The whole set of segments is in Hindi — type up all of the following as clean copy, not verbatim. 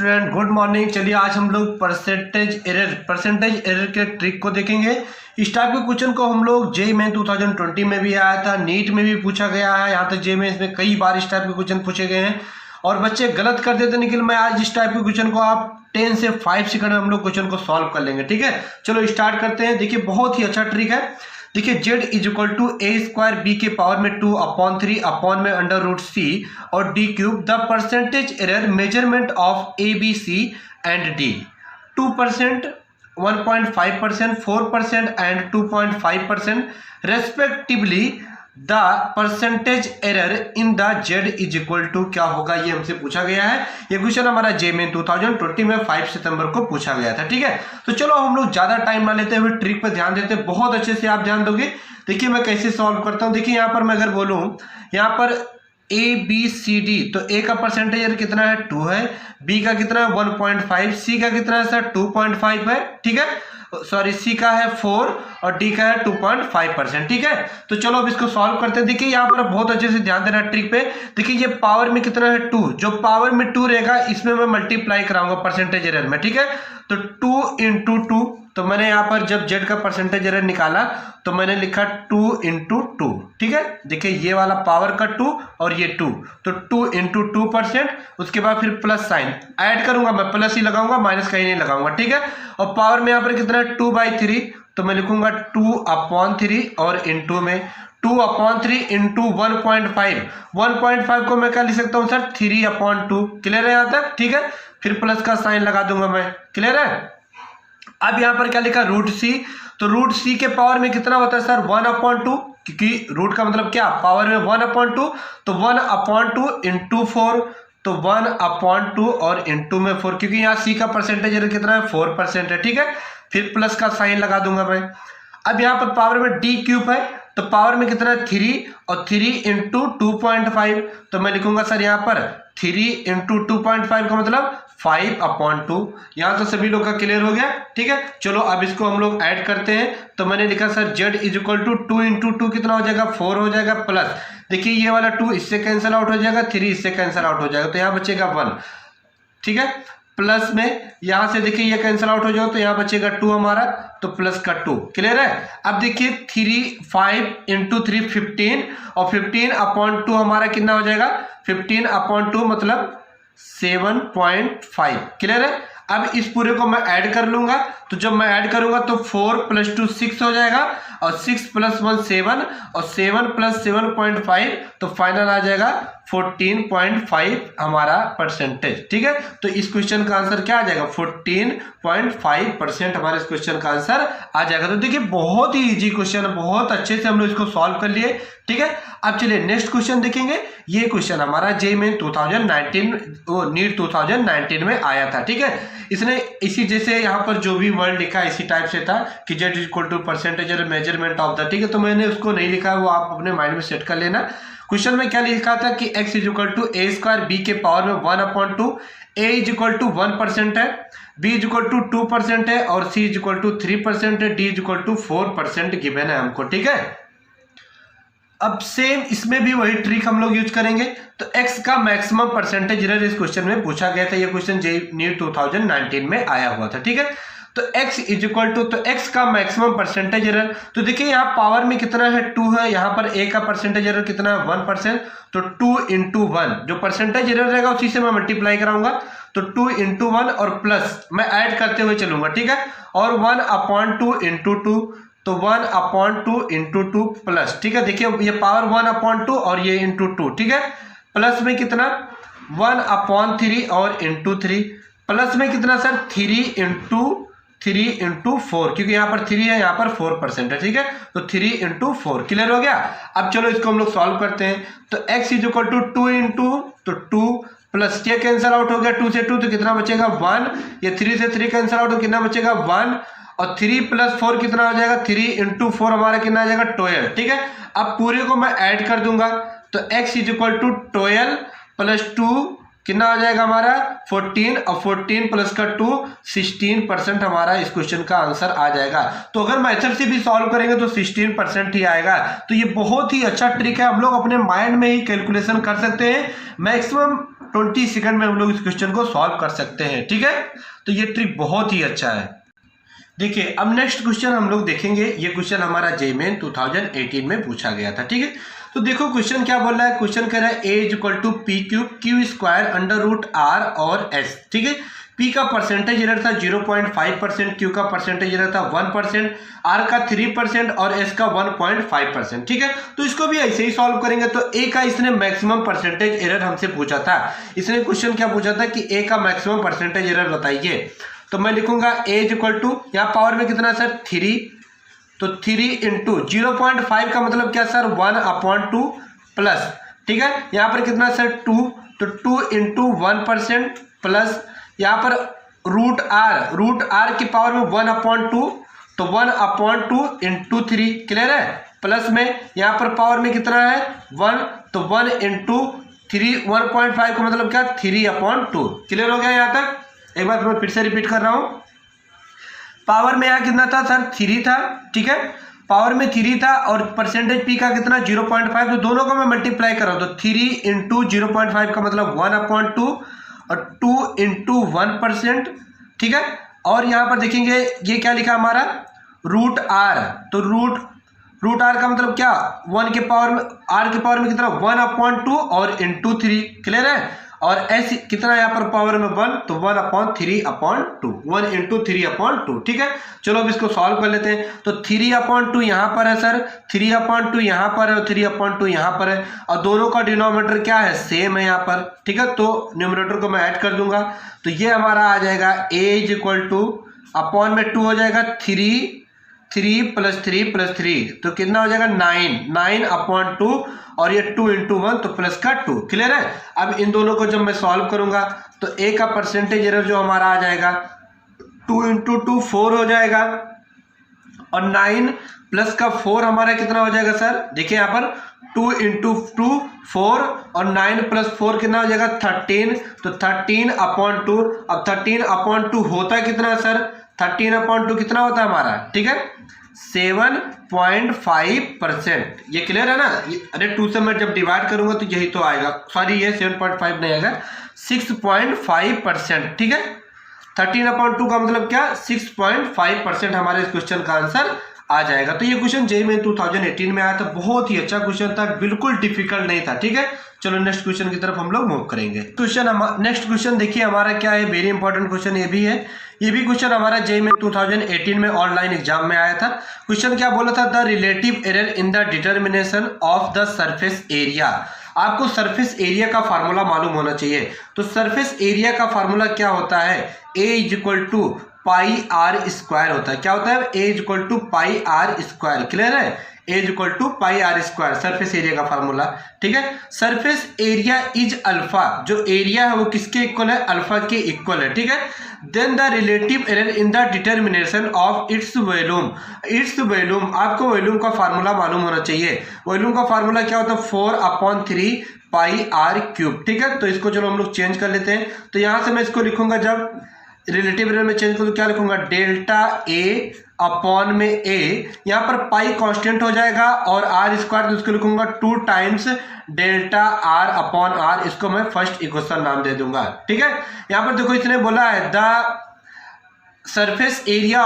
Student, good morning. चलिए आज हम लोग परसेंटेज एरर के ट्रिक को देखेंगे। इस टाइप के क्वेश्चन को हम लोग जेईई मेन 2020 में भी आया था, नीट में भी पूछा गया है। यहाँ तक जेईई मेन में कई बार इस टाइप के क्वेश्चन पूछे गए हैं और बच्चे गलत कर देते। लेकिन मैं आज इस टाइप के क्वेश्चन को आप 10 से 5 सेकंड में हम लोग क्वेश्चन को सॉल्व कर लेंगे। ठीक है, चलो स्टार्ट करते हैं। देखिए बहुत ही अच्छा ट्रिक है। देखिए z is equal to a square b के पावर में 2/3 अपॉन में अंडर रूट सी और d cube the percentage error measurement of a b c and d 2%, 1.5%, 4% and 2.5% respectively. The percentage error in the z is equal to क्या होगा, ये हमसे पूछा गया है। ये क्वेश्चन हमारा जेईई मेन 2020 में 5 सितंबर को पूछा गया था। ठीक है, तो चलो हम लोग ज्यादा टाइम ना लेते हुए ट्रिक पे ध्यान देते हैं। बहुत अच्छे से आप ध्यान दोगे। देखिए मैं कैसे सॉल्व करता हूँ। देखिए यहाँ पर मैं अगर बोलूँ, यहाँ पर ए बी सी डी, तो ए का परसेंटेज एरर कितना है 2 है, बी का कितना है 1.5, सी का कितना है सर 2.5 है। ठीक है, सॉरी सी का है 4 और डी का है 2.5%। ठीक है, तो चलो अब इसको सॉल्व करते हैं। देखिए यहाँ पर बहुत अच्छे से ध्यान देना ट्रिक पे। देखिए ये पावर में कितना है 2, जो पावर में 2 रहेगा इसमें मैं मल्टीप्लाई कराऊंगा परसेंटेज एरर में। ठीक है, तो 2 इंटू 2, तो मैंने यहाँ पर जब z का परसेंटेज एरर निकाला तो मैंने लिखा 2 इंटू 2। ठीक है, देखिए ये वाला पावर का 2 और ये 2, तो 2 इंटू 2%। उसके बाद फिर प्लस साइन ऐड करूंगा, मैं प्लस ही लगाऊंगा, माइनस कहीं नहीं लगाऊंगा। ठीक है, और पावर में यहाँ पर कितना है 2/3, तो मैं लिखूंगा 2/3 और इंटू में 2/3 इंटू 1.5 को मैं क्या लिख सकता हूँ सर 3/2। क्लियर है यहाँ तक? ठीक है, फिर प्लस का साइन लगा दूंगा मैं। क्लियर है? अब यहाँ पर क्या लिखा रूट सी, तो रूट सी के पावर में कितना होता है सर 1/2, क्योंकि रूट का मतलब क्या पावर में 1/2, तो 1/2 इंटू 4, तो 1/2 और इंटू में 4, क्योंकि यहाँ सी का परसेंटेज कितना है 4% है। ठीक है, फिर प्लस का साइन लगा दूंगा मैं। अब यहाँ पर पावर में डी क्यूब है, तो पावर में कितना है 3 और 3 इंटू 2.5, तो मैं लिखूंगा सर यहाँ पर 3 इंटू 2.5 का मतलब 5/2। यहाँ तो सभी लोग का क्लियर हो गया। ठीक है, चलो अब इसको हम लोग ऐड करते हैं। तो मैंने लिखा sir z is equal to 2 into 2 कितना हो जाएगा 4 हो जाएगा, प्लस देखिए ये वाला 2 इससे कैंसिल आउट हो जाएगा, 3 इससे कैंसिल आउट हो जाएगा, तो यहाँ बचेगा 1। ठीक है, प्लस में यहाँ से देखिए ये कैंसिल आउट हो जाएगा, तो यहाँ बचेगा 2 हमारा, तो प्लस का 2। क्लियर है? अब देखिए 5 इंटू 3 15 और 15/2 हमारा कितना हो जाएगा 15/2 मतलब 7.5। क्लियर है? अब इस पूरे को मैं ऐड कर लूंगा, तो जब मैं ऐड करूंगा तो 4 + 2 6 हो जाएगा और 6 + 1 7 और 7 + 7.5, तो फाइनल आ जाएगा 14.5 हमारा परसेंटेज। ठीक है, तो इस क्वेश्चन का आंसर क्या आ जाएगा 14.5% हमारे इस क्वेश्चन का आंसर आ जाएगा। तो देखिए बहुत ही इजी क्वेश्चन है, बहुत अच्छे से हम लोग इसको सॉल्व कर लिए। ठीक है, अब चलिए नेक्स्ट क्वेश्चन देखेंगे। ये क्वेश्चन हमारा जेईई मेन 2019 नीट 2019 में आया था। ठीक है, इसने इसी जैसे यहाँ पर जो भी वर्ड लिखा इसी टाइप से था कि z equal to percentage measurement of the. ठीक है, तो मैंने उसको नहीं लिखा है, वो आप अपने माइंड में सेट कर लेना। क्वेश्चन में क्या लिखा था कि x is equal to a square b के पावर में 1/2, a इज इक्वल टू 1% है, b इज इक्वल टू 2% है और c इज इक्वल टू 3% है, d is equal to 4% given है हमको। ठीक है, अब सेम इसमें भी वही ट्रिक हम लोग यूज करेंगे। तो x का मैक्सिमम परसेंटेज एरर इस क्वेश्चन में पूछा गया था। ये क्वेश्चन जेईई नीट 2019 में आया हुआ था। ठीक है, तो x इज इक्वल टू, तो x का मैक्सिमम परसेंटेज एरर, तो देखिए यहाँ पावर में कितना है 2 है, यहाँ पर a का परसेंटेज एरर कितना है 1%, तो 2 इंटू 1 जो परसेंटेज एरर रहेगा उसी से मैं मल्टीप्लाई कराऊंगा, तो 2 इंटू 1 और प्लस मैं ऐड करते हुए चलूंगा। ठीक है, और 1/2 इंटू 2, तो 1/2 इंटू 2 प्लस। ठीक है, देखिए ये पावर 1/2 और ये इंटू 2। ठीक है, प्लस में कितना 1/3 और इंटू 3, प्लस में कितना सर 3 इंटू 4, क्योंकि यहाँ पर 3 है, यहाँ पर 4% है। ठीक है, तो 3 इंटू 4। क्लियर हो गया? अब चलो इसको हम लोग सॉल्व करते हैं। तो x is equal to 2 into, तो 2 प्लस क्या कैंसिल आउट हो गया 2 से 2, तो कितना बचेगा 1, ये 3 से 3 कैंसिल आउट हो कितना बचेगा 1 और 3 + 4 कितना हो जाएगा 3 इंटू 4 हमारा कितना आ जाएगा 12। ठीक है, अब पूरे को मैं ऐड कर दूंगा, तो x इज इक्वल टू 12 + 2 कितना आ जाएगा हमारा 14 और 14 प्लस का 2 16% हमारा इस क्वेश्चन का आंसर आ जाएगा। तो अगर मेथड से भी सॉल्व करेंगे तो 16% ही आएगा। तो ये बहुत ही अच्छा ट्रिक है, हम लोग अपने माइंड में ही कैलकुलेशन कर सकते हैं। मैक्सिमम 20 सेकंड में हम लोग इस क्वेश्चन को सॉल्व कर सकते हैं। ठीक है, तो ये ट्रिक बहुत ही अच्छा है। देखिए अब नेक्स्ट क्वेश्चन हम लोग देखेंगे। ये क्वेश्चन हमारा जेईई मेन 2018 में पूछा गया था। ठीक है, तो देखो क्वेश्चन क्या बोल रहा है। क्वेश्चन कह रहा है A is equal to P cube Q square under root R और एस। ठीक है, पी का परसेंटेज एरर था 0.5%, क्यू का परसेंटेज एरर था 1%, आर का 3% और एस का 1.5%। ठीक है, तो इसको भी ऐसे ही सॉल्व करेंगे। तो ए का इसने मैक्सिमम परसेंटेज एरर हमसे पूछा था। इसने क्वेश्चन क्या पूछा था कि ए का मैक्सिमम परसेंटेज एरर बताइए। तो मैं लिखूंगा ए इज इक्वल टू, यहाँ पावर में कितना सर 3, तो 3 इंटू 0.5 का मतलब क्या सर 1/2 प्लस। ठीक है, यहाँ पर कितना सर 2, तो 2 इंटू 1% प्लस यहाँ पर रूट आर की पावर में 1/2, तो 1/2 इंटू 3। क्लियर है, प्लस में यहाँ पर पावर में कितना है 1, तो 1 इंटू 3, 1.5 का मतलब क्या 3/2। क्लियर हो गया यहाँ तक। एक बार मैं फिर से रिपीट कर रहा हूं। पावर में यहाँ कितना था सर 3 था। ठीक है, पावर में 3 था और परसेंटेज पी का कितना 0.5, तो दोनों को मैं मल्टीप्लाई कर रहा हूं। तो 3 इंटू 0.5 का मतलब 1/2 और 2 इंटू 1%। ठीक है, और यहाँ पर देखेंगे ये क्या लिखा हमारा रूट आर, तो रूट आर का मतलब क्या 1 के पावर में आर के पावर में कितना 1/2 और इंटू 3। क्लियर है, और एस कितना यहाँ पर पावर में 1, तो 1/3/2, 1 इंटू 3/2। ठीक है, चलो अब इसको सॉल्व कर लेते हैं। तो 3/2 यहाँ पर है सर, 3/2 यहाँ पर है और 3/2 यहाँ पर है, और दोनों का डिनोमिनेटर क्या है सेम है यहाँ पर। ठीक है, तो न्यूमरेटर को मैं ऐड कर दूंगा। तो ये हमारा आ जाएगा ए इज इक्वल टू अपॉन में 2 हो जाएगा 3 प्लस 3, तो कितना हो जाएगा 9/2 और ये 2 इंटू 1 तो प्लस का 2। क्लियर है, अब इन दोनों को जब मैं सॉल्व करूंगा तो ए का परसेंटेज एरर जो हमारा आ जाएगा 2 इंटू 2 4 हो जाएगा, और 9 प्लस का 4 हमारा कितना हो जाएगा सर, देखिए यहाँ पर 2 इंटू 2 4 और 9 प्लस 4 कितना हो जाएगा 13, तो 13/2। अब 13/2 होता कितना सर, 13/2 कितना होता है हमारा, ठीक है 7.5%। ये क्लियर है ना। अरे 2 से मैं जब डिवाइड करूंगा तो यही तो आएगा, सॉरी ये 7.5 नहीं आएगा 6.5%। ठीक है, 13/2 का मतलब क्या 6.5% हमारे इस क्वेश्चन का आंसर आ जाएगा। तो ये क्वेश्चन जेईई मेन 2018 में आया था, बहुत ही अच्छा क्वेश्चन था, बिल्कुल डिफिकल्ट नहीं था। ठीक है, चलो नेक्स्ट क्वेश्चन की तरफ हम लोग मूव करेंगे। नेक्स्ट क्वेश्चन देखिए हमारा क्या है, वेरी इंपॉर्टेंट क्वेश्चन ये भी है। ये भी क्वेश्चन हमारा जेईई मेन 2018 में ऑनलाइन एग्जाम में आया था। क्वेश्चन क्या बोला था, the relative error in the determination of the surface area. आपको सरफेस एरिया का फार्मूला मालूम होना चाहिए। तो सरफेस एरिया का फार्मूला क्या होता है, A is equal to pi R square होता है। क्या होता है, A is equal to pi R square. Clear है, A is equal to pi R square surface area का फार्मूला। ठीक है, सरफेस एरिया इज अल्फा, जो एरिया है वो किसके इक्वल है, अल्फा के इक्वल है। ठीक है, then the relative error in the determination of its volume. Its volume, आपको वॉल्यूम का फार्मूला मालूम होना चाहिए। वॉल्यूम का फार्मूला क्या होता है 4/3 पाई आर क्यूब। ठीक है, तो इसको चलो हम लोग चेंज कर लेते हैं। तो यहां से मैं इसको लिखूंगा, जब रिलेटिव एरर में चेंज करूँ तो क्या लिखूंगा, डेल्टा ए अपॉन में ए, यहाँ पर पाई कांस्टेंट हो जाएगा और आर स्क्वायर, तो इसको लिखूंगा 2 times delta r upon r. इसको मैं फर्स्ट इक्वेशन नाम दे दूंगा। ठीक है, यहाँ पर देखो इसने बोला है the surface area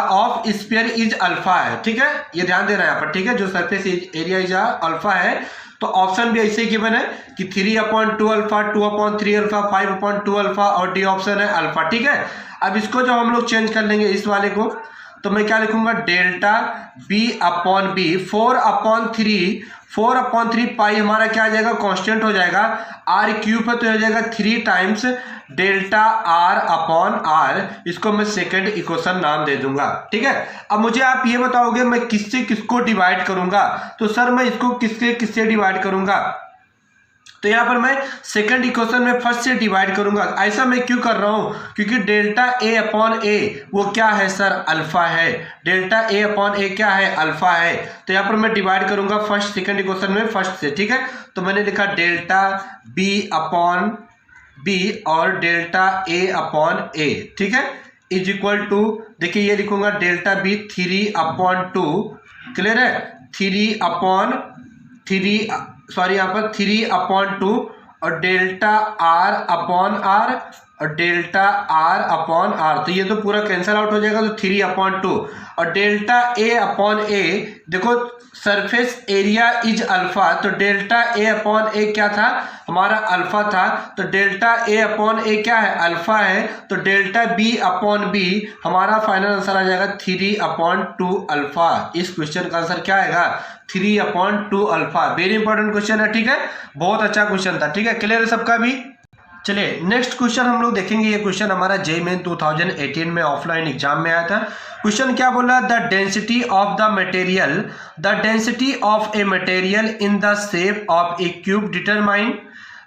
of sphere is alpha है। ठीक है, ये ध्यान देना है यहाँ पर। ठीक है, जो सरफेस एरिया इज अल्फा है, तो ऑप्शन भी ऐसे गिवन है कि 3/2 अल्फा, 2/3 अल्फा, 5/2 अल्फा और डी ऑप्शन है अल्फा। ठीक है, अब इसको जब हम लोग चेंज कर लेंगे इस वाले को, तो मैं क्या लिखूंगा, डेल्टा बी अपॉन बी 4/3 पाई हमारा क्या आ जाएगा, कांस्टेंट हो जाएगा, आर क्यूब है तो हो जाएगा 3 times delta r upon r. इसको मैं सेकंड इक्वेशन नाम दे दूंगा। ठीक है, अब मुझे आप ये बताओगे मैं किससे किसको डिवाइड करूंगा, तो सर मैं इसको किससे किससे डिवाइड करूंगा, तो यहां पर मैं सेकंड इक्वेशन में फर्स्ट से डिवाइड करूंगा। ऐसा मैं क्यों कर रहा हूं, क्योंकि डेल्टा ए अपॉन ए वो क्या है सर, अल्फा है। डेल्टा ए अपॉन ए क्या है, अल्फा है। तो यहां पर मैं डिवाइड करूंगा फर्स्ट सेकंड इक्वेशन में फर्स्ट से। ठीक है, तो मैंने लिखा डेल्टा बी अपॉन बी और डेल्टा ए अपॉन ए। ठीक है, इज इक्वल टू, देखिए ये लिखूंगा डेल्टा बी 3/2। क्लियर है, 3/3 सॉरी यहाँ पर 3/2 और डेल्टा आर अपॉन आर और डेल्टा आर अपॉन आर, तो ये तो पूरा कैंसिल आउट हो जाएगा, तो 3/2 और डेल्टा ए अपॉन ए, देखो सरफेस एरिया इज अल्फा, तो डेल्टा ए अपॉन ए क्या था हमारा अल्फा था, तो डेल्टा ए अपॉन ए क्या है अल्फा है, तो डेल्टा बी अपॉन बी हमारा फाइनल आंसर आ जाएगा 3/2 अल्फा। इस क्वेश्चन का आंसर क्या आएगा 3/2 अल्फा। वेरी इंपॉर्टेंट क्वेश्चन है, ठीक है, बहुत अच्छा क्वेश्चन था, ठीक है, क्लियर है सबका भी। चलिए नेक्स्ट क्वेश्चन हम लोग देखेंगे। ये क्वेश्चन हमारा जेईई मेन 2018 में ऑफलाइन एग्जाम में आया था। क्वेश्चन क्या बोला, the density of the material, the density of a material in the shape of a cube determine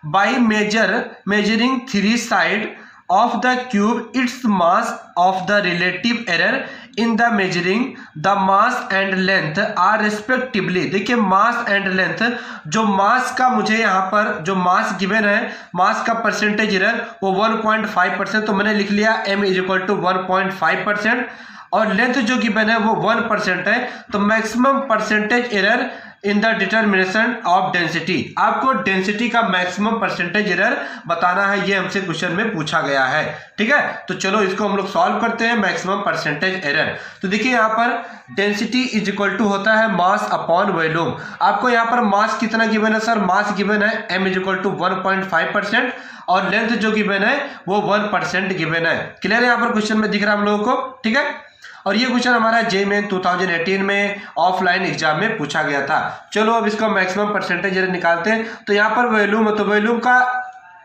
by measuring three side of the cube its mass of the relative error in the measuring the mass and length are respectively। देखिए मास एंड लेंथ, जो मास का मुझे यहाँ पर जो मास गिवन है, मास का परसेंटेज एरर वो 1.5%, तो मैंने लिख लिया m इज इक्वल टू 1.5%, और लेंथ जो गिवन है वो 1% है, तो maximum percentage error in the determination of density, आपको डेंसिटी का मैक्सिमम परसेंटेज एरर बताना है, ये हमसे क्वेश्चन में पूछा गया है, ठीक है। तो चलो इसको हम लोग सॉल्व करते हैं, मैक्सिमम परसेंटेज एरर। तो देखिए यहाँ पर डेंसिटी इज इक्वल टू होता है मास अपॉन वॉल्यूम। आपको यहाँ पर मास कितना गिवन है सर, मास गिवन है m इज इक्वल टू 1.5% और लेंथ जो गिवन है वो 1% गिवन है। क्लियर है, यहाँ पर क्वेश्चन में दिख रहा है हम लोगों को, ठीक है। और ये क्वेश्चन हमारा जेईई मेन 2018 में ऑफलाइन एग्जाम में पूछा गया था। चलो अब इसका मैक्सिमम परसेंटेज निकालते हैं। तो यहाँ पर वॉल्यूम है, तो वॉल्यूम का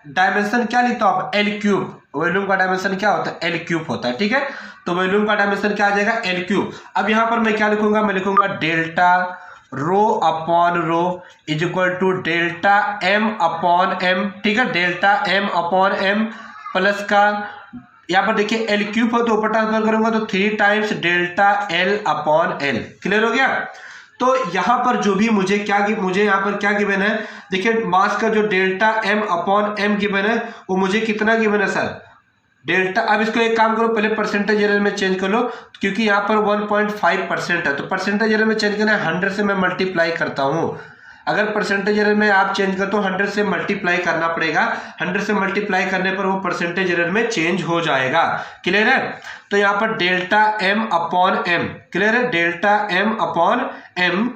डायमेंशन क्या लिखता हूं आप, एल क्यूब। वॉल्यूम का डायमेंशन क्या होता है, एल क्यूब होता है, ठीक है। तो वॉल्यूम का डायमेंशन क्या आ जाएगा, एल क्यूब। अब यहाँ पर मैं क्या लिखूंगा, मैं लिखूंगा delta rho upon rho is equal to delta m upon m, ठीक है, delta m upon m plus का यहाँ पर देखिए एल क्यूब हो तो ऊपर ट्रांसफर करूंगा तो 3 times delta l upon L. Clear हो गया। तो यहाँ पर जो भी मुझे यहाँ पर क्या गिवन है, देखिए मास का जो delta m upon m given है वो मुझे कितना गिवन है सर, डेल्टा। अब इसको एक काम करो, पहले परसेंटेज एरर में चेंज कर लो, क्योंकि यहाँ पर 1.5% है, तो परसेंटेज एरर में चेंज करना है 100 से मैं मल्टीप्लाई करता हूँ। अगर परसेंटेज एरर में आप चेंज कर तो 100 से मल्टीप्लाई करना पड़ेगा, 100 से मल्टीप्लाई करने पर वो परसेंटेज एरर में चेंज हो जाएगा। क्लियर है। तो यहाँ पर delta m upon m, clear है, डेल्टा एम अपॉन एम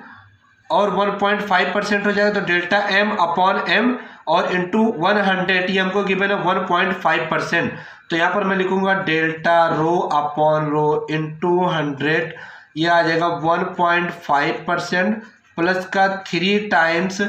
और 1.5% हो जाएगा, तो डेल्टा एम अपॉन एम और इंटू 100, ये हमको गिवन है 1.5%। तो यहाँ पर मैं लिखूंगा delta rho upon rho into 100, ये आ जाएगा 1.5% प्लस का 3 टाइम्स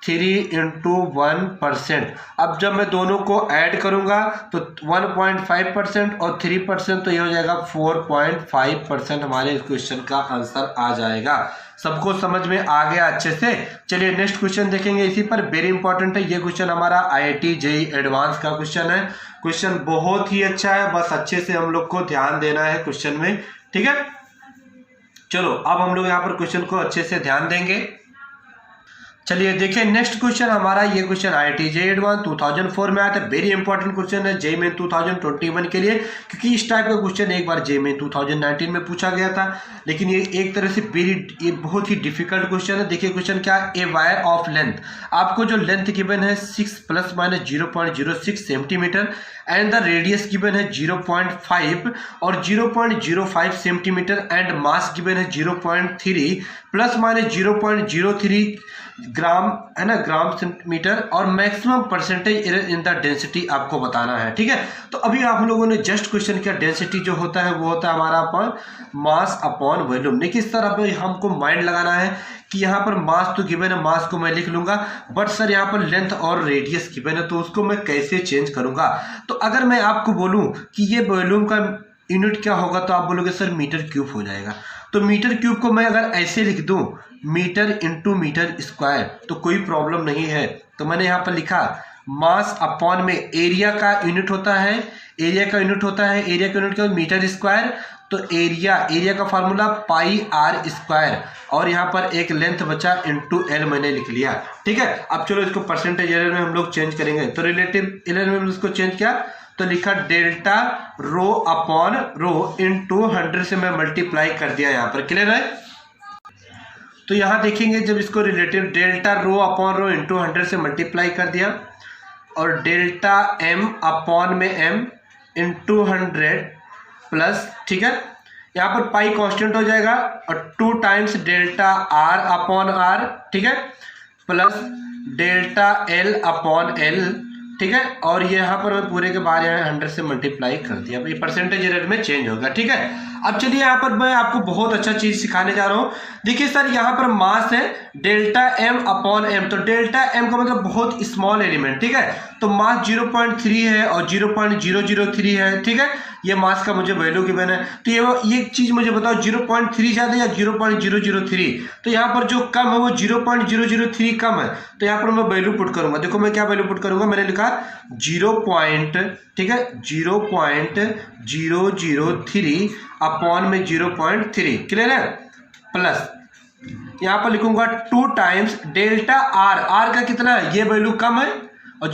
3 इंटू 1%। अब जब मैं दोनों को ऐड करूंगा तो 1.5% और 3%, तो ये हो जाएगा 4.5% हमारे इस क्वेश्चन का आंसर आ जाएगा। सबको समझ में आ गया अच्छे से। चलिए नेक्स्ट क्वेश्चन देखेंगे इसी पर, वेरी इंपॉर्टेंट है ये क्वेश्चन, हमारा IIT जेईई एडवांस का क्वेश्चन है। क्वेश्चन बहुत ही अच्छा है, बस अच्छे से हम लोग को ध्यान देना है क्वेश्चन में, ठीक है। चलो अब हम लोग यहाँ पर क्वेश्चन को अच्छे से ध्यान देंगे। चलिए देखिए नेक्स्ट क्वेश्चन हमारा, ये क्वेश्चन IIT जेईई एडवांस 2004 में आया था। वेरी इंपॉर्टेंट क्वेश्चन है जेईई मेन 2021 के लिए, क्योंकि इस टाइप का क्वेश्चन एक बार जेईई मेन 2019 में पूछा गया था, लेकिन ये एक तरह से ये बहुत ही डिफिकल्ट क्वेश्चन है। देखिए क्वेश्चन क्या है, ए वायर ऑफ लेंथ, आपको जो लेंथ गिवन है 6 ± 0.06 centimetre and the radius given है 0.5 और 0.05 सेंटीमीटर एंड मास गिवन है 0.3 ± 0.03 ग्राम, है ना, ग्राम सेंटीमीटर, और maximum percentage error in the density आपको बताना है, ठीक है। तो अभी आप लोगों ने जस्ट क्वेश्चन किया, डेंसिटी जो होता है वो होता है हमारा अपॉन मास अपॉन वॉल्यूम। देखिए इस तरह पे हमको माइंड लगाना है कि यहाँ पर मास तो गिवन है, मास को मैं लिख लूंगा, बट सर यहाँ पर लेंथ और रेडियस गिवन है, तो उसको मैं कैसे चेंज करूंगा। तो अगर मैं आपको बोलूं कि ये वॉल्यूम का यूनिट क्या होगा, तो आप बोलोगे सर मीटर क्यूब हो जाएगा। तो मीटर क्यूब को मैं अगर ऐसे लिख दूं मीटर इंटू मीटर स्क्वायर, तो कोई प्रॉब्लम नहीं है। तो मैंने यहाँ पर लिखा मास अपॉन में एरिया का यूनिट होता है, एरिया का यूनिट क्या मीटर स्क्वायर, तो एरिया का फार्मूला πr², और यहाँ पर एक लेंथ बचा इंटू एल मैंने लिख लिया, ठीक है। अब चलो इसको परसेंटेज एरर में हम लोग चेंज करेंगे। तो रिलेटिव एरर में इसको चेंज किया, तो लिखा delta rho upon rho into 100 से मैं मल्टीप्लाई कर दिया यहाँ पर। क्लियर है। तो यहाँ देखेंगे जब इसको relative delta rho upon rho into 100 से मल्टीप्लाई कर दिया और डेल्टा एम अपॉन में एम इंटू 100 प्लस, ठीक है, यहाँ पर पाई कांस्टेंट हो जाएगा और 2 times delta r upon r, ठीक है, plus delta l upon l, ठीक है, और ये यहाँ पर मैं पूरे के बाहर यहाँ 100 से मल्टीप्लाई कर दिया। ये परसेंटेज एरर में चेंज होगा, ठीक है। अब चलिए यहाँ पर मैं आपको बहुत अच्छा चीज सिखाने जा रहा हूँ। देखिए सर यहाँ पर मास है डेल्टा एम अपॉन एम, तो डेल्टा एम का मतलब बहुत स्मॉल एलिमेंट, ठीक है, तो मास 0.3 है और 0.003 है, ठीक है, ये मास का मुझे वैल्यू गिवन है। तो ये चीज मुझे बताओ 0.3 ज्यादा या 0.003, तो यहाँ पर जो कम है वो 0.003 कम है, तो यहाँ पर मैं वैल्यू पुट करूंगा। देखो मैं क्या वैल्यू पुट करूंगा, मैंने लिखा 0. ठीक है 0.003 अपॉन में 0.3, क्लियर है, प्लस यहाँ पर लिखूंगा 2 टाइम्स डेल्टा आर, आर का कितना है, ये वैल्यू कम है और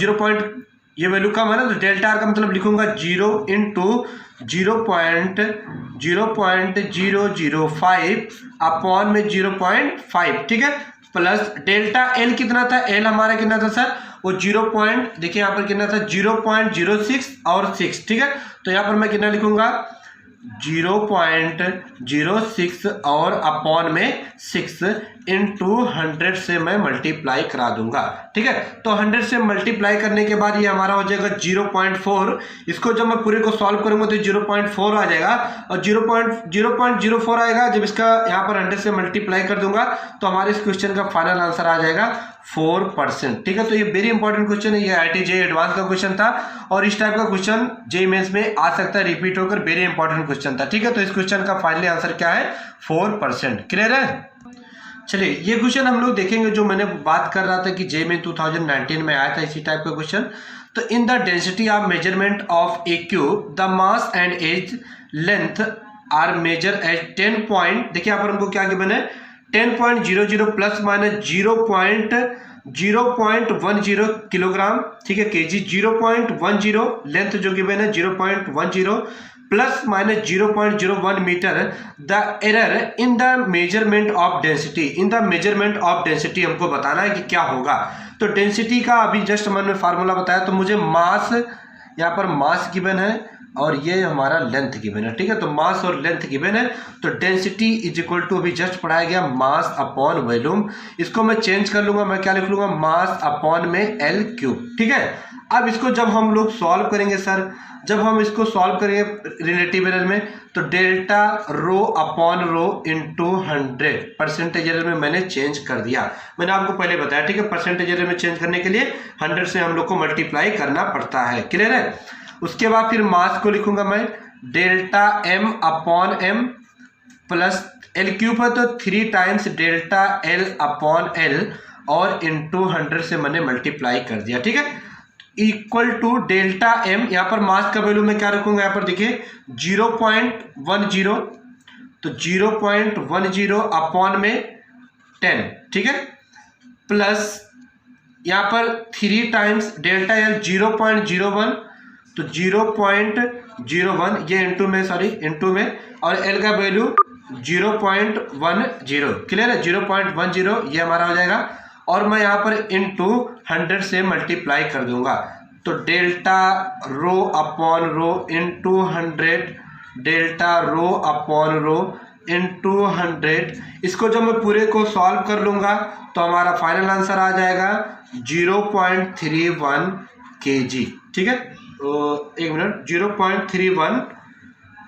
ये वैल्यू कम है ना, तो डेल्टा आर का मतलब लिखूंगा 0 इंटू 0.005 अपॉन में 0.5, ठीक है, प्लस डेल्टा एल कितना था, एल हमारा कितना था सर, वो देखिए यहाँ पर कितना था 0.06 और 6, ठीक है, तो यहाँ पर मैं कितना लिखूंगा 0.06 और अपॉन में 6 इंटू 100 से मैं मल्टीप्लाई करा दूंगा, ठीक है। तो 100 से मल्टीप्लाई करने के बाद ये हमारा हो जाएगा 0.4, इसको जब मैं पूरे को सॉल्व करूंगा तो 0.4 आ जाएगा और 0.04 आएगा। जब इसका यहाँ पर 100 से मल्टीप्लाई कर दूंगा तो हमारे इस क्वेश्चन का फाइनल आंसर आ जाएगा 4%, ठीक है। तो ये वेरी इंपॉर्टेंट क्वेश्चन है, ये IIT JEE एडवांस का क्वेश्चन था और इस टाइप का क्वेश्चन JEE मेंस में आ सकता है, रिपीट होकर, वेरी इंपॉर्टेंट क्वेश्चन था, ठीक है। तो इस क्वेश्चन का फाइनली आंसर क्या है, 4%, क्लियर है। चलिए ये क्वेश्चन हम लोग देखेंगे जो मैंने बात कर रहा था कि JEE में 2019 में आया था इसी टाइप का क्वेश्चन। तो in the density of measurement of a cube the mass and edge length are measure as 10 point, देखिए यहाँ पर हमको क्या गिवन है 10.00 प्लस माइनस 0.10 किलोग्राम, ठीक है, केजी, 0.10 लेंथ जो गिवन है 0.10 plus minus 0.01 metre, the error in the measurement of density, in the measurement of density हमको बताना है कि क्या होगा। तो डेंसिटी का अभी जस्ट मैंने फार्मूला बताया, तो मुझे मास, यहाँ पर मास गिवन है और ये हमारा लेंथ गिवन है, ठीक है, तो मास और लेंथ गिवन है, तो डेंसिटी इज इक्वल टू अभी जस्ट पढ़ाया गया मास अपॉन वॉल्यूम। इसको मैं चेंज कर लूंगा, मैं क्या लिख लूंगा मास अपॉन में L क्यूब, ठीक है। अब इसको जब हम लोग सॉल्व करेंगे सर, जब हम इसको सॉल्व करेंगे रिलेटिव एरर में, तो delta rho upon rho into 100 percentage error में मैंने चेंज कर दिया, मैंने आपको पहले बताया, ठीक है। परसेंटेज एरर में चेंज करने के लिए 100 से हम लोग को मल्टीप्लाई करना पड़ता है, क्लियर है। उसके बाद फिर मास को लिखूंगा मैं delta m upon m plus l cube है तो 3 times delta l upon l और इंटू 100 से मैंने मल्टीप्लाई कर दिया, ठीक है, इक्वल टू डेल्टा एम। यहाँ पर मास का वैल्यू मैं क्या रखूंगा, यहाँ पर देखिए 0.10, तो 0.10 अपॉन में 10, ठीक है, प्लस यहाँ पर 3 टाइम्स डेल्टा एल 0.01, तो 0.01 ये इंटू में, सॉरी इंटू में, और एल का वैल्यू 0.10, क्लियर है, 0.10 ये हमारा हो जाएगा और मैं यहाँ पर इंटू 100 से मल्टीप्लाई कर दूंगा, तो delta rho upon rho into 100, delta rho upon rho into 100, इसको जब मैं पूरे को सॉल्व कर लूंगा तो हमारा फाइनल आंसर आ जाएगा 0.31 kg, ठीक है, तो एक मिनट, 0.31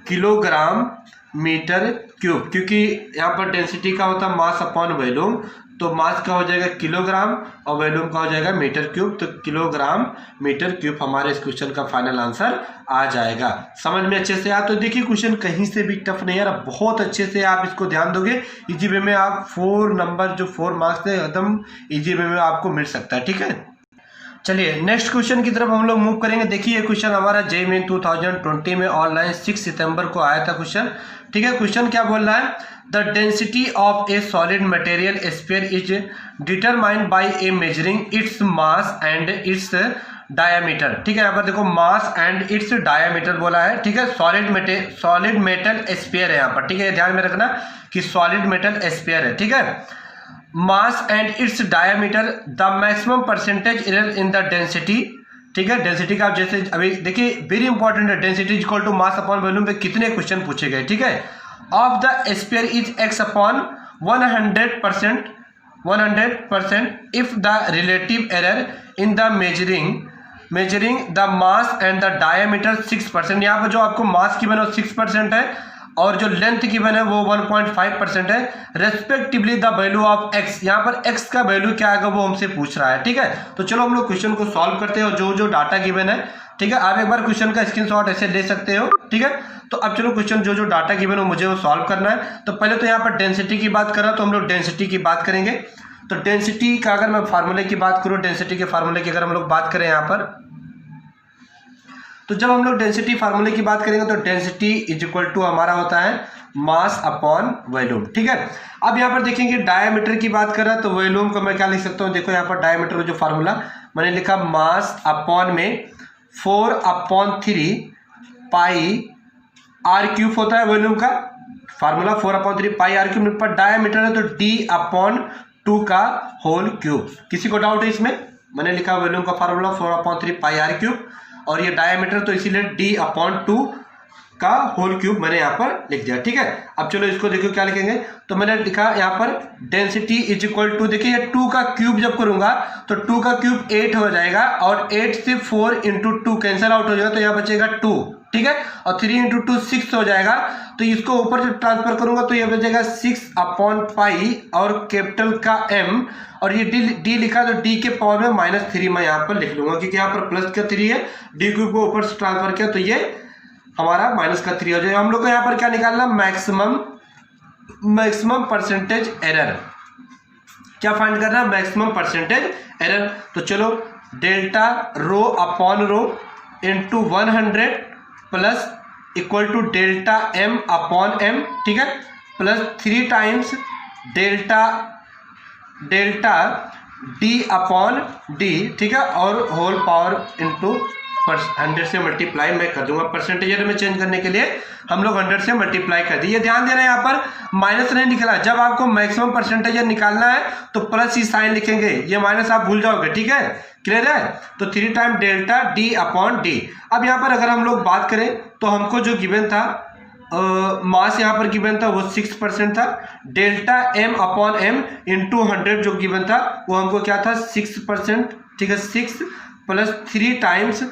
किलोग्राम मीटर क्यूब, क्योंकि यहाँ पर डेंसिटी का होता है मास अपॉन वॉल्यूम, तो मास का हो जाएगा किलोग्राम और वॉल्यूम का हो जाएगा मीटर क्यूब, तो किलोग्राम मीटर क्यूब हमारे इस क्वेश्चन का फाइनल आंसर आ जाएगा। समझ में अच्छे से आया, तो देखिए क्वेश्चन कहीं से भी टफ नहीं है, बहुत अच्छे से आप इसको ध्यान दोगे, इजी वे में आप 4 नंबर जो 4 मार्क्स थे एकदम इजी वे में आपको मिल सकता है, ठीक है। चलिए नेक्स्ट क्वेश्चन की तरफ हम लोग मूव करेंगे। देखिए क्वेश्चन हमारा JEE मेन 2020 में ऑनलाइन 6 सितंबर को आया था क्वेश्चन, ठीक है। क्वेश्चन क्या बोल रहा है, the density of A solid material sphere is determined by A measuring its mass and it's diameter, ठीक है। यहाँ पर देखो मास एंड इट्स डायामीटर बोला है, ठीक है, सॉलिड मेटल स्फीयर है यहाँ पर, ठीक है, ध्यान में रखना कि सॉलिड मेटल स्फीयर है, ठीक है। Mass and its diameter the maximum percentage error in the density. ठीक है, डेंसिटी का जैसे अभी देखिए वेरी इंपॉर्टेंट है, density equal to mass upon volume पे कितने क्वेश्चन पूछे गए। ठीक है, of the sphere is x upon 100% if the relative error in the measuring the mass and the diameter 6%। यहाँ पर जो आपको मास की बना 6% है और जो लेंथ की बना है वो 1.5% है, respectively the value of x. यहाँ पर एक्स का वैल्यू क्या आएगा वो हमसे पूछ रहा है। ठीक है, तो चलो हम लोग क्वेश्चन को सॉल्व करते हैं और जो जो डाटा गिवन है, ठीक है, आप एक बार क्वेश्चन का स्क्रीनशॉट ऐसे ले सकते हो। ठीक है, तो अब चलो क्वेश्चन जो जो डाटा गिवन है मुझे वो सॉल्व करना है। तो पहले तो यहाँ पर डेंसिटी की बात कर रहा, तो हम लोग डेंसिटी की बात करेंगे। तो डेंसिटी का अगर मैं फार्मूले की बात करूँ, डेंसिटी के फार्मूले की अगर हम लोग बात करें यहाँ पर, तो जब हम लोग डेंसिटी फार्मूले की बात करेंगे तो डेंसिटी इज इक्वल टू हमारा होता है मास अपॉन वॉल्यूम। ठीक है, अब यहाँ पर देखेंगे डायमीटर की बात कर रहा है तो वॉल्यूम को मैं क्या लिख सकता हूँ, देखो यहाँ पर डायमीटर जो फार्मूला मैंने लिखा मास अपॉन में 4/3 पाई आर क्यूब होता है वॉल्यूम का फार्मूला, 4/3 पाई आर क्यूब पर डायमीटर है तो d/2 का होल क्यूब। किसी को डाउट है इसमें? मैंने लिखा वॉल्यूम का फार्मूला 4/3 पाई आर क्यूब और ये डायमीटर तो इसीलिए d/2 का होल क्यूब मैंने यहाँ पर लिख दिया। ठीक है, अब चलो इसको देखो क्या लिखेंगे। तो मैंने लिखा यहाँ पर डेंसिटी इज इक्वल टू, देखिए 2 का क्यूब जब करूंगा तो 2 का क्यूब 8 हो जाएगा और 8 से 4 इंटू 2 कैंसिल आउट हो जाएगा तो यहाँ बचेगा 2। ठीक है, और 3 इंटू 2 6 हो जाएगा, तो इसको ऊपर जब ट्रांसफर करूंगा तो ये बचेगा 6/पाई और कैपिटल का m और ये d लिखा तो d के पावर में -3 मैं यहाँ पर लिख लूंगा क्योंकि यहाँ पर प्लस का 3 है, d क्यूब को ऊपर से ट्रांसफर किया तो ये हमारा -3 हो जाएगा। हम लोग को यहाँ पर क्या निकालना, मैक्सिमम परसेंटेज एरर। क्या फाइंड करना, मैक्सिमम परसेंटेज एरर। तो चलो delta rho upon rho into 100 plus equal to delta m upon m। ठीक है, plus 3 times delta d upon d। ठीक है, और होल पावर इंटू 100 से मल्टीप्लाई मैं कर दूंगा। परसेंटेज में चेंज करने के लिए हम लोग 100 से मल्टीप्लाई कर दी। ये ध्यान देना, यहाँ पर माइनस नहीं निकला। जब आपको मैक्सिमम परसेंटेज निकालना है तो प्लस ही साइन लिखेंगे, ये माइनस आप भूल जाओगे। ठीक है, क्लियर है। तो 3 time delta d upon d। अब यहाँ पर अगर हम लोग बात करें तो हमको जो गिवन था मास यहाँ पर गिवन था वो 6% था, delta m upon m into 100 जो गिवन था वो हमको क्या था 6%। ठीक है, 6 प्लस 3 टाइम्स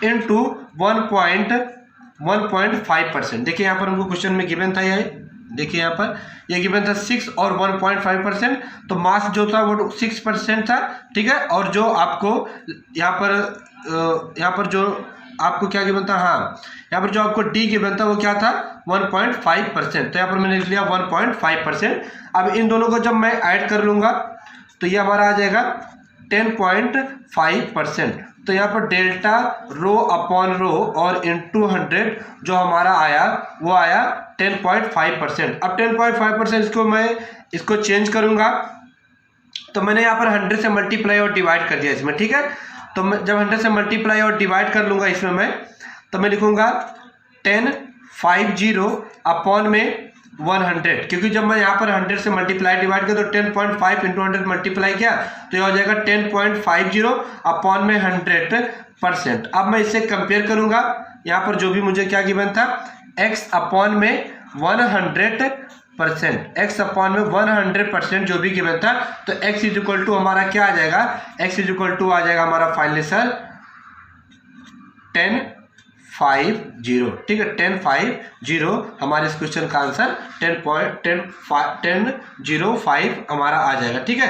इंटू 1.5%। देखिए यहाँ पर हमको क्वेश्चन में गिवन था, ये देखिए यहाँ पर ये गिवन था 6 और 1.5%, तो मास जो था वो 6% था। ठीक है, और जो आपको यहाँ पर जो आपको क्या गिवन था, हाँ यहाँ पर जो आपको डी गिवन था वो क्या था 1.5%, तो यहाँ पर मैंने लिख लिया 1.5%। अब इन दोनों को जब मैं ऐड कर लूँगा तो ये हमारा आ जाएगा 10.5%। तो यहाँ पर डेल्टा रो अपॉन रो और इंटू 100 जो हमारा आया वो आया 10.5%। अब 10.5% इसको चेंज करूँगा तो मैंने यहाँ पर 100 से मल्टीप्लाई और डिवाइड कर दिया इसमें। ठीक है, तो मैं जब 100 से मल्टीप्लाई और डिवाइड कर लूँगा इसमें तो मैं लिखूँगा 1050 अपॉन में 100, क्योंकि जब मैं यहाँ पर 100 से मल्टीप्लाई डिवाइड किया तो 10.5 इंटू 100 मल्टीप्लाई किया तो यह हो जाएगा 10.50 अपॉन में 100%। अब मैं इसे कंपेयर करूँगा, यहाँ पर जो भी मुझे क्या गिवन था x अपॉन में 100%, x अपॉन में 100% जो भी गिवन था, तो x इज इक्वल टू हमारा क्या आ जाएगा, x इज इक्वल टू आ जाएगा हमारा फाइनल आंसर 1050। ठीक है, 1050 हमारे इस क्वेश्चन का आंसर 10.05 हमारा आ जाएगा। ठीक है,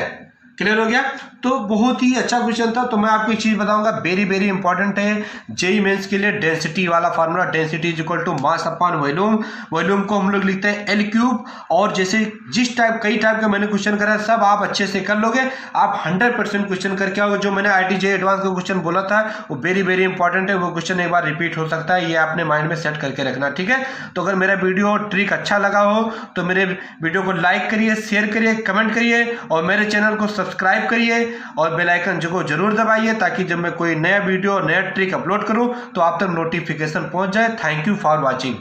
क्लियर हो गया। तो बहुत ही अच्छा क्वेश्चन था। तो मैं आपको एक चीज़ बताऊंगा, वेरी वेरी इंपॉर्टेंट है जेई मेंस के लिए, डेंसिटी वाला formula, density is equal to mass upon volume. Volume को हम लोग लिखते हैं एल क्यूब, और जैसे कई टाइप का मैंने क्वेश्चन करा सब आप अच्छे से कर लोगे, आप 100% क्वेश्चन करके आओगे। जो मैंने IIT JEE एडवांस का क्वेश्चन बोला था वो वेरी वेरी इंपॉर्टेंट है, वो क्वेश्चन एक बार रिपीट हो सकता है, ये आपने माइंड में सेट करके रखना। ठीक है, तो अगर मेरा वीडियो ट्रिक अच्छा लगा हो तो मेरे वीडियो को लाइक करिए, शेयर करिए, कमेंट करिए और मेरे चैनल को सब्सक्राइब करिए और बेल आइकन को जरूर दबाइए ताकि जब मैं कोई नया वीडियो नया ट्रिक अपलोड करूं तो आप तक नोटिफिकेशन पहुंच जाए। Thank you for watching.